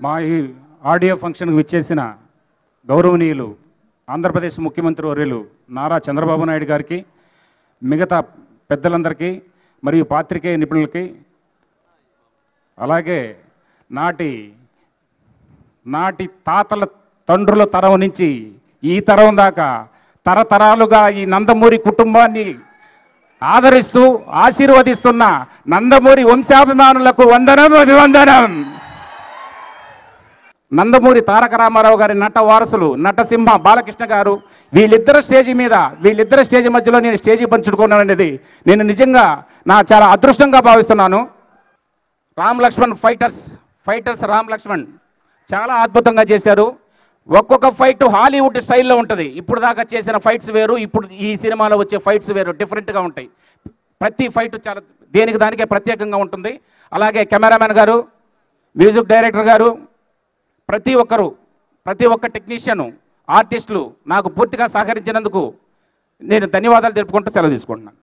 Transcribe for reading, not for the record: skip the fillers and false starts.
మా ఈ ఆడియో ఫంక్షన్కి విచ్చేసిన గౌరవనీయులు ఆంధ్రప్రదేశ్ ముఖ్యమంత్రి వర్యులు నారా చంద్రబాబు నాయుడు గారికి, మిగతా పెద్దలందరికీ మరియు పాత్రికేయ నిపుణులకి, అలాగే నాటి తాతల తండ్రుల తరం నుంచి ఈ తరం దాకా తరతరాలుగా ఈ నందమూరి కుటుంబాన్ని ఆదరిస్తూ ఆశీర్వదిస్తున్న నందమూరి వంశాభిమానులకు వందనం, అభివందనం. నందమూరి తారక రామారావు గారి నట వారసులు నటసింహ బాలకృష్ణ గారు వీళ్ళిద్దరు స్టేజి మధ్యలో నేను స్టేజి పంచుకున్నాను అనేది నేను నిజంగా చాలా అదృష్టంగా భావిస్తున్నాను. రామ్ లక్ష్మణ్ ఫైటర్స్ రామ్ లక్ష్మణ్ చాలా అద్భుతంగా చేశారు. ఒక్కొక్క ఫైట్ హాలీవుడ్ స్టైల్లో ఉంటుంది. ఇప్పుడు దాకా చేసిన ఫైట్స్ వేరు, ఇప్పుడు ఈ సినిమాలో వచ్చే ఫైట్స్ వేరు, డిఫరెంట్గా ఉంటాయి. ప్రతి ఫైట్ చాలా దేనికి దానికే ప్రత్యేకంగా ఉంటుంది. అలాగే కెమెరామెన్ గారు, మ్యూజిక్ డైరెక్టర్ గారు, ప్రతి ఒక్క టెక్నీషియను, ఆర్టిస్టులు నాకు పూర్తిగా సహకరించినందుకు నేను ధన్యవాదాలు తెలుపుకుంటూ సెలవు తీసుకుంటున్నాను.